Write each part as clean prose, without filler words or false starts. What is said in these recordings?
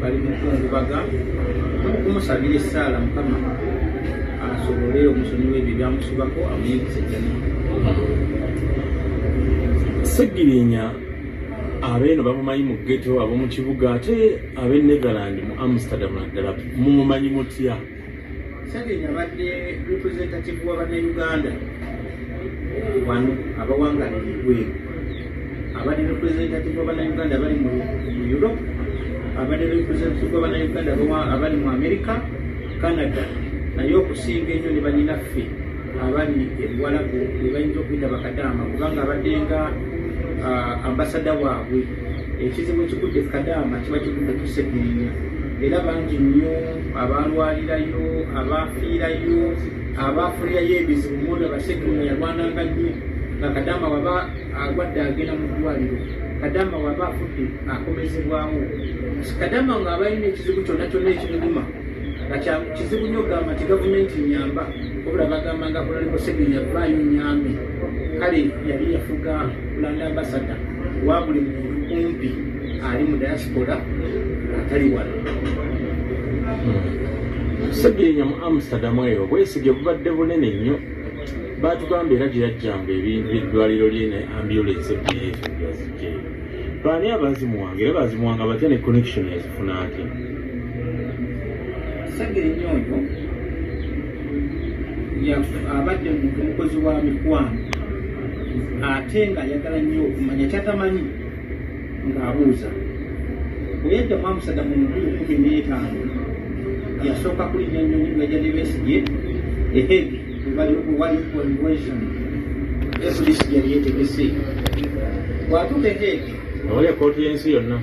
bali mu kungubaga okumusabira essaala Mukama asobole omusonyi w'ebyo byamusibako amuyigise ddala. Sseggirinya abeeno bamumanyi mu ghetto ab'omu kibuga ate ab'e Netherland mu Amsterdam naddala mumumanyi mutya? Sseggirinya abadde representative wa bannayuganda wano abawangalira ebweru, abadde representative wa bannayuganda abali mu Europe, abadde representative wa bannayuganda abali mu America, Canada, naye okusinga ennyo ne banninaffe abali ebuwalabu be bayinza okuyita bakadaama kubanga abadde nga ambasada waabwe. Ekizibu ekikudde Kadaama kiba kikudde ku Sseggirinya, era bangi nnyo abalwalirayo, abafiirayo, abaafulirayo ebizibu munda Sseggirinya yalwananga nnyo nga Kadaama waba agwadde agenda mu ddwaliro, Kadaama waba afudde akomezebwawo, Kadaama nga abalina ekizibu kyonna kyonna ekimuguma nga kizibu nnyo gamba nti gavumenti nyamba, wabula bagamba nga kulaliko Sseggirinya vaayo nyambe. Kale yali yafuga Land Ambassador wa buli muntu kumpi ali mu diaspora atali wano. Sseggirinya mu Amsterdam eyo bwesige bubadde bunene nnyo, baatugamba era gye yajjanga ebintu eddwaliro lye ne ambulance ebbiri ezo byazijjeeyo. Baani abaazimuwanga era baazimuwanga batya ne connection yazifuna ate? Sseggirinya oyo abadde muntu mukozi wa mikwano ate nga ayagala nnyo okumanya kyatamanyi ng'abuuza. Bwe yajja mu Amsterdam mu 2015 yasooka kulinnya nnyonyi ng'ajja ne Besigye e Hague wali convention Besigye yali yeetegese. Bw'atuuka e Hague wali ekooti y'ensi yonna,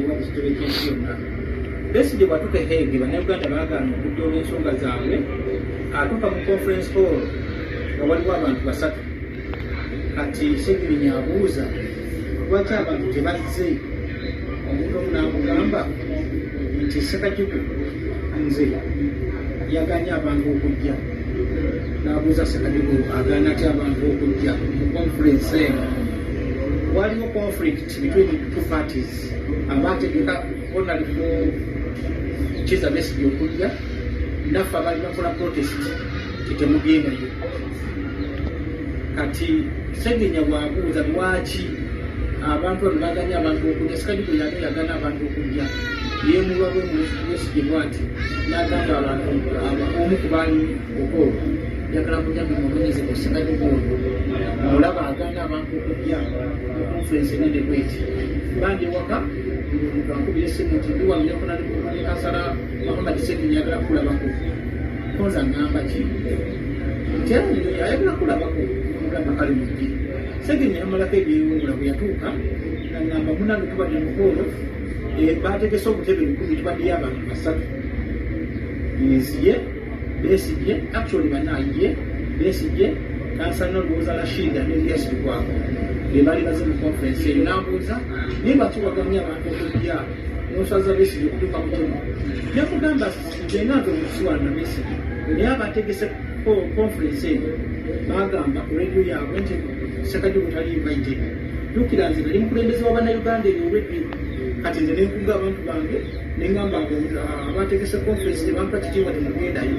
wali kitebe ky'ensi yonna, Besigye bw'atuuka e Hague bannayuganda baagaana okujja olw'ensonga zaabwe. Atuuka mu conference hall nga waliwo abantu 3. Kati Sseggirinya abuuza lwaki abantu tebazze. Omuntu omu n'amugamba nti Ssekagiku nze yaganya abantu okujja. N'abuuza Ssekagiku agaana atya abantu okujja mu conference eno. Waliwo conflict between the two parties, abaategeka Honorable Kizza Besigye okujja, naffe abali bakola protest titemugendayo. Kati Sseggirinya bw'abuuza lwaki abantu abo baganya abantu okujja, Ssekagiku yagana abantu okujja, yeemulwa bwe Besigye bw'ati n'agamba abantu omu ku baali okolo yagala kujja bimubonereze ku Ssekagiku oyo mulaba agana abantu okujja mu conference enene bweti. Bandi ewaka omuntu ankubira essimu nti ndiwangireko nakansala Muhammad Sseggirinya ayagala kulabako. Konza ngamba ki nti ayagala kulabako, mugamba kale mujje. Sseggirinya yamalako ebyewungula bwe yatuuka nagamba munange tubadde mukolo baategese obutebe 10 tubaddeyo abantu 3. Nziye Besigye actually banaye Besigye kansana olowooza Rashida ne Elias Lukwago be baali baze mu conference eyo. N'abuuza naye lwaki wagamya abantu okujja n'osaza Besigye okutuuka mu kimu. Yakugamba nze naaze omusiwana Besigye naye abategese conference eyo baagamba ku radio yaabwe nti Ssekagiku tali invited. Jjukira nze nali mukulembeze wa bannayuganda eyo olwedde. Kati nze nenkuga abantu bange neŋŋamba abategese conference tebampa kitiibwa temugendayo.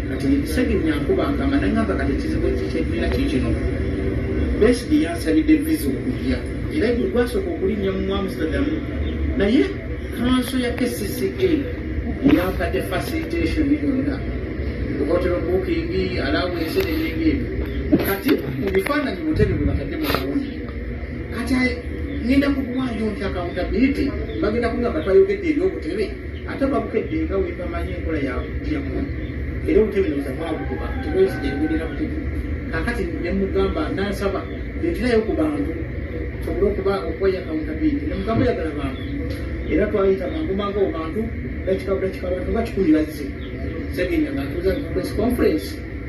Kati Sseggirinya nkubanga naŋŋamba kati ekizibu ekikyekirina kiikino. Besigye yansabidde visa okujja era ebyo gwasooka okulinnya mu Amsterdam, naye kanso ya KCCA yampadde facilitation yonna, hotel booking, allowance n'ebintu. Kati mu bifaananyi butebe bwe batadde mu kawundi, kati ngenda kukuwaayo nti accountability bagenda kungamba twayogedde ebyobutebe ate babukedde nga webamanyi enkola yamu era obutebe noza bwabukuba nti Besigye ayogerera butebe. Kakati nemugamba nansaba yetirayo ku bantu sobole okuwayo accountability. Nemugamba oyagala bantu era twayita mangu bantu dakika abantu bakikuliraze. Sseggirinya ng'atuuza press conference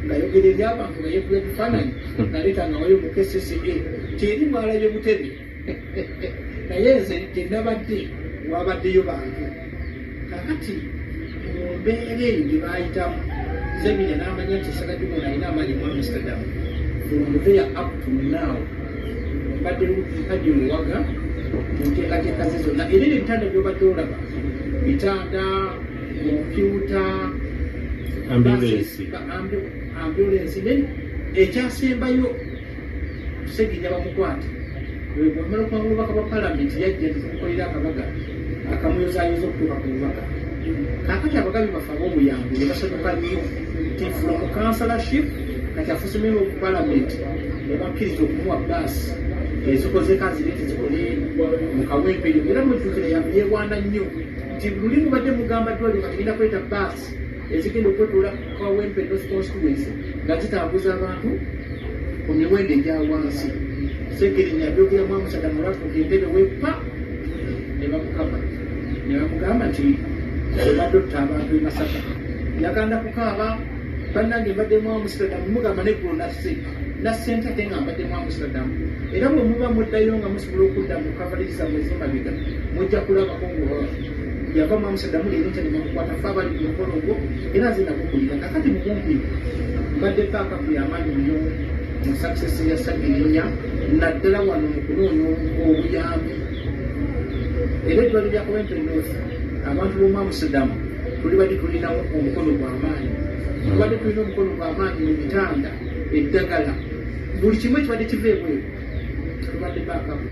ng'ayogera eri abantu nga yeekuba ebifaananyi ng'aleeta nga wayo mu KCCA teri mwalabye butebe naye nze tennabadde wabaddeyo bantu. Kakati mu mbeera eyo gye baayitamu Sseggirinya n'amanya nti Ssekagiku alina amaanyi mu Amsterdam. From there up to now mbadde mpadi muwaga mu nteekateeka ze zonna era ebitanda by'obadde olaba ebitanda, kompyuta, ambulensi. Ekyasembayo Sseginya bamukwata bwamala okwanga obubaka bwa palamenti yajja tumukolera akabaga akamuyozaayoza okutuuka ku bubaka. Kakati abagabi bafe ab'obuyambi ne basoboka nnyo nti from councillorship kati afuuse member of parliament ne bakkiriza okumuwa baasi ezikoze kazireeti zikole mu Kawempe. Era mujjukira yeewanda nnyo nti luli mubadde mugamba ddwaliro kati genda kweta baasi ezigenda okwetoola Kawempe North Constituency nga zitambuza abantu ku miwendo egya wansi. Ssegirinnya abyogeramu Amusadamu olwatuuka entebe wepa ne bamukama ne bamugamba nti obadde otta abantu e Masaka. Yaganda kukaaba bannange mbaddemu Amusadamu mugamba neggulo nasse ntate nga mbaddemu Amusadamu. Era bwe muba muddayo nga musobola okudda mu kavaliriza mwezi mabega mujja kulabako yava mu Amusadamu leero nti nebamukwata fe abali ku mukono ogwo era nze nagukulira. Kakati mukumpi mbadde paaka ku y'amaanyi nnyo mu success ya Ssegirinnya naddala wano mu kunoonya obuyambi. Era eddwaliro lya Kawempe North abantu b'omu Amusadamu tulibadde tulinamu omukono gw'amaanyi, tubadde tulina omukono gw'amaanyi mu bitanda, eddagala, buli kimu ekibadde kiva ebweru tubadde baakamu.